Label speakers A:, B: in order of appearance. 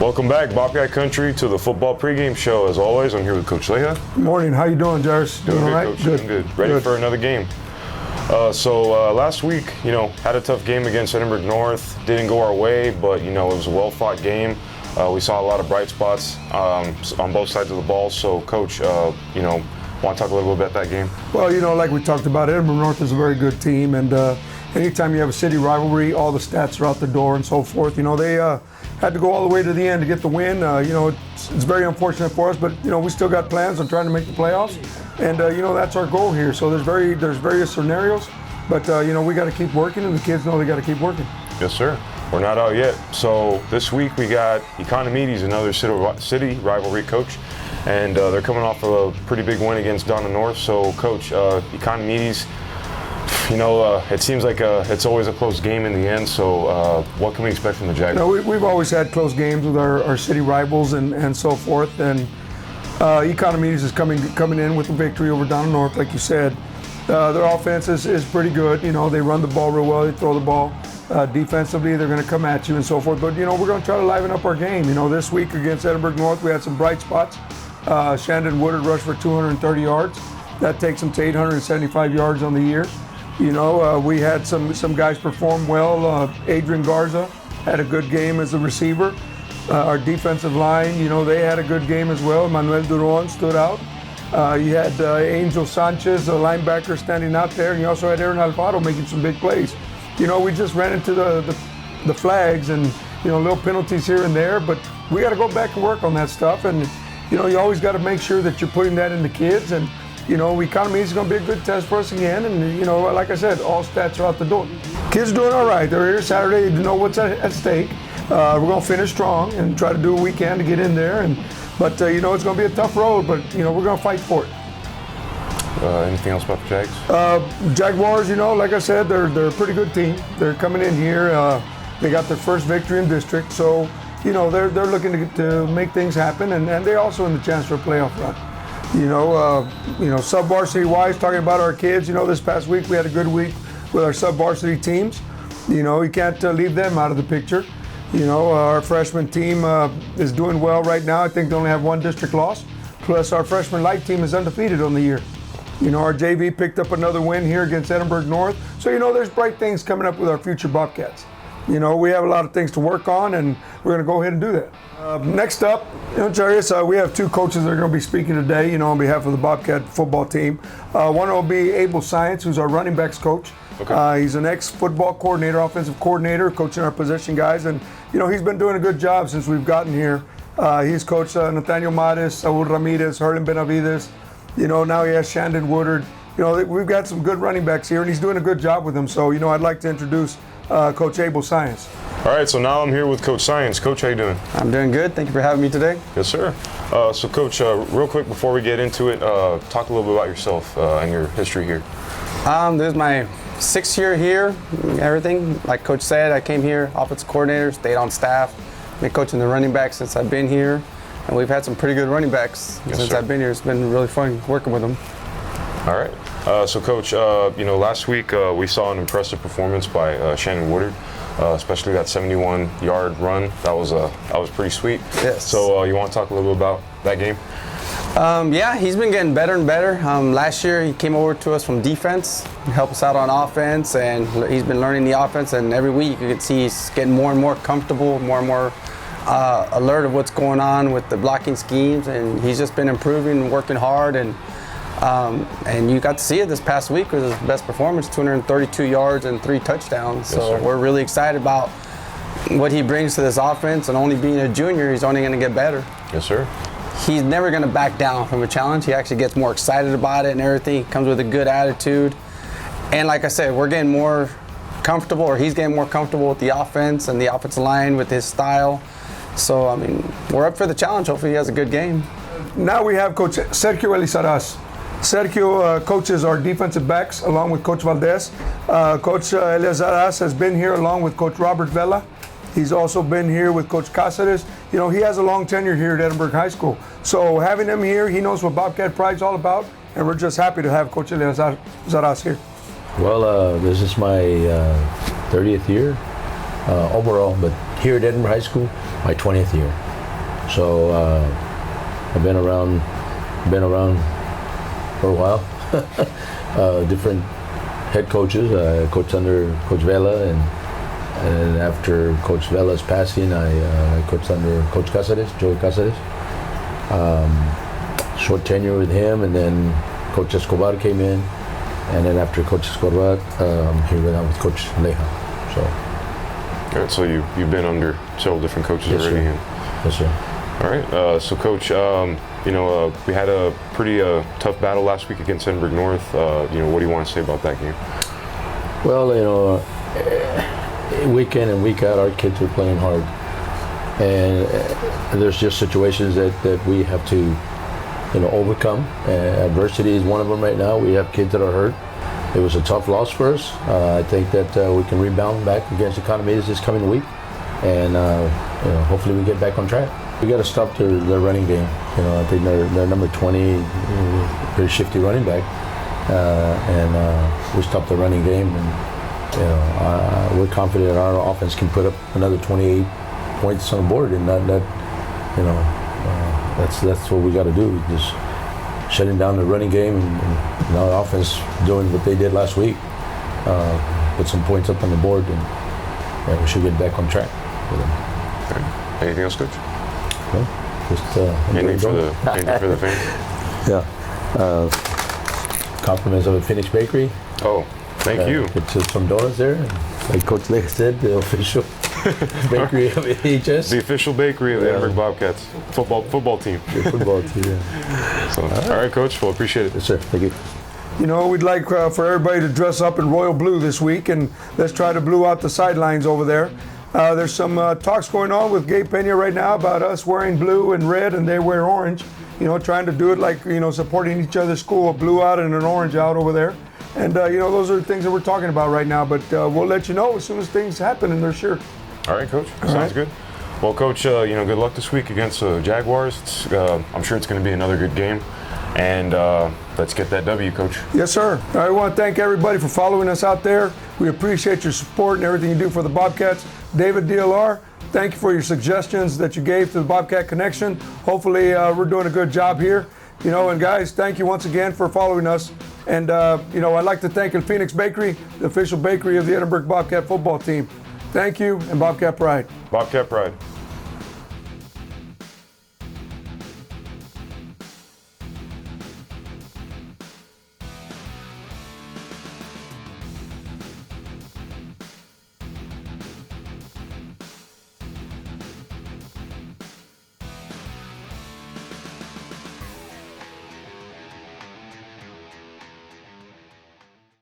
A: Welcome back, Bobcat Country, to the football pregame show. As always, I'm here with Coach Leja.
B: Good morning. How you doing, Jairus?
A: Doing
B: all
A: good,
B: right?
A: Coach.
B: Good.
A: Doing good. Ready for another game. Last week, had a tough game against Edinburg North. Didn't go our way, but, it was a well-fought game. We saw a lot of bright spots on both sides of the ball. So, Coach, want to talk a little bit about that game?
B: Well, like we talked about, Edinburg North is a very good team, and anytime you have a city rivalry, all the stats are out the door and so forth. They had to go all the way to the end to get the win. It's very unfortunate for us, but we still got plans on trying to make the playoffs, and that's our goal here. So there's various scenarios, but we got to keep working, and the kids know they got to keep working.
A: Yes, sir. We're not out yet. So this week we got Economedes, another city rivalry, Coach, and they're coming off of a pretty big win against Donna North. So, Coach, Economedes, it seems like it's always a close game in the end. So what can we expect from the Jaguars?
B: We've always had close games with our city rivals and so forth. And Economedes is coming in with a victory over Donna North, like you said. Their offense is pretty good. They run the ball real well. They throw the ball. Defensively, they're going to come at you and so forth. But, we're going to try to liven up our game. This week against Edinburg North, we had some bright spots. Shandon Woodard rushed for 230 yards. That takes him to 875 yards on the year. We had some guys perform well. Adrian Garza had a good game as a receiver. Our defensive line, they had a good game as well. Manuel Duron stood out. You had Angel Sanchez, a linebacker, standing out there, and you also had Aaron Alfaro making some big plays. We just ran into the flags and, little penalties here and there, but we got to go back and work on that stuff. And, you always got to make sure that you're putting that in the kids. And, Economy is going to be a good test for us again. And, like I said, all stats are out the door. Kids are doing all right. They're here Saturday. They know what's at stake. We're going to finish strong and try to do what we can to get in there. But it's going to be a tough road, but, we're going to fight for it.
A: Anything else about the Jags?
B: Jaguars, like I said, they're a pretty good team. They're coming in here. They got their first victory in district. So, they're looking to make things happen. And they also in the chance for a playoff run. Sub-varsity wise, talking about our kids, this past week we had a good week with our sub-varsity teams. You can't leave them out of the picture. Our freshman team is doing well right now. I think they only have one district loss. Plus our freshman light team is undefeated on the year. Our JV picked up another win here against Edinburg North. So, there's bright things coming up with our future Bobcats. We have a lot of things to work on, and we're going to go ahead and do that. Next up, Jairus, we have two coaches that are going to be speaking today, on behalf of the Bobcat football team. One will be Abel Science, who's our running backs coach. Okay. He's an ex-football coordinator, offensive coordinator, coaching our position guys, and, he's been doing a good job since we've gotten here. He's coached Nathaniel Mares, Saul Ramirez, Herlin Benavides. Now he has Shandon Woodard. We've got some good running backs here, and he's doing a good job with them. So, I'd like to introduce Coach Abel Science.
A: All right, so now I'm here with Coach Science. Coach, how you doing?
C: I'm doing good. Thank you for having me today.
A: Yes, sir. So, Coach, real quick before we get into it, talk a little bit about yourself and your history here.
C: This is my 6th year here. Everything, like Coach said, I came here, offensive coordinator, stayed on staff, been coaching the running backs since I've been here. And we've had some pretty good running backs since I've been here. It's been really fun working with them.
A: All right. So, Coach, last week we saw an impressive performance by Shannon Woodard, especially that 71-yard run. That was pretty sweet.
C: Yes.
A: So, you want to talk a little bit about that game?
C: Yeah, he's been getting better and better. Last year he came over to us from defense, helped us out on offense, and he's been learning the offense. And every week you can see he's getting more and more comfortable, more and more alert of what's going on with the blocking schemes, and he's just been improving and working hard, and you got to see it this past week with his best performance, 232 yards and 3 touchdowns.
A: Yes,
C: so we're really excited about what he brings to this offense, and only being a junior, he's only going to get better.
A: Yes, sir.
C: He's never going to back down from a challenge. He actually gets more excited about it and everything. He comes with a good attitude, and like I said, we're getting more comfortable, or he's getting more comfortable with the offense and the offensive line with his style. So, we're up for the challenge. Hopefully he has a good game.
B: Now we have Coach Sergio Elizaraz. Sergio coaches our defensive backs along with Coach Valdez. Coach Elizaraz has been here along with Coach Robert Vela. He's also been here with Coach Cáceres. He has a long tenure here at Edinburg High School. So having him here, he knows what Bobcat Pride's all about, and we're just happy to have Coach Elizaraz here.
D: Well, this is my 30th year overall, but here at Edinburg High School, my 20th year. So I've been around for a while. Different head coaches. I coached under Coach Vela, and after Coach Vela's passing, I coached under Coach Cáceres, Joey Cáceres. Short tenure with him, and then Coach Escobar came in, and then after Coach Escobar, he went out with Coach Leja. So.
A: All right, so you've been under several different coaches
D: Yes,
A: already.
D: sir. Yes, sir.
A: All right, so Coach, we had a pretty tough battle last week against Edinburg North. What do you want to say about that game?
D: Well, week in and week out, our kids are playing hard, and there's just situations that we have to, overcome. Adversity is one of them right now. We have kids that are hurt. It was a tough loss for us. I think that we can rebound back against Economedes this coming week, and hopefully we get back on track. We got to stop their running game. I think they're number 20, pretty shifty running back, and we stopped the running game, and we're confident our offense can put up another 28 points on the board, and that's what we got to do. Just shutting down the running game, and our offense doing what they did last week, put some points up on the board, and we should get back on track with them.
A: Okay. Anything else, Coach?
D: Well, just
A: Anything for the fans?
D: Yeah. Compliments of a Phoenix Bakery.
A: Oh, thank you.
D: Get some donuts there. Like Coach Lake said, the official bakery of HS.
A: The official bakery of the Edinburg Bobcats football team.
D: The football team, yeah.
A: So, all right, Coach. Well, appreciate it.
D: Yes, sir. Thank you.
B: We'd like for everybody to dress up in royal blue this week, and let's try to blue out the sidelines over there. There's some talks going on with Gabe Pena right now about us wearing blue and red, and they wear orange. Trying to do it like, supporting each other's school, a blue out and an orange out over there. And, those are the things that we're talking about right now, but we'll let you know as soon as things happen and they're sure.
A: All right, Coach. Sounds good. Well, Coach, good luck this week against the Jaguars. I'm sure it's going to be another good game. And let's get that W, Coach.
B: Yes, sir. I want to thank everybody for following us out there. We appreciate your support and everything you do for the Bobcats. David DLR, thank you for your suggestions that you gave to the Bobcat Connection. Hopefully we're doing a good job here. And guys, thank you once again for following us. And, I'd like to thank El Phoenix Bakery, the official bakery of the Edinburg Bobcat football team. Thank you, and Bobcat Pride.
A: Bobcat Pride.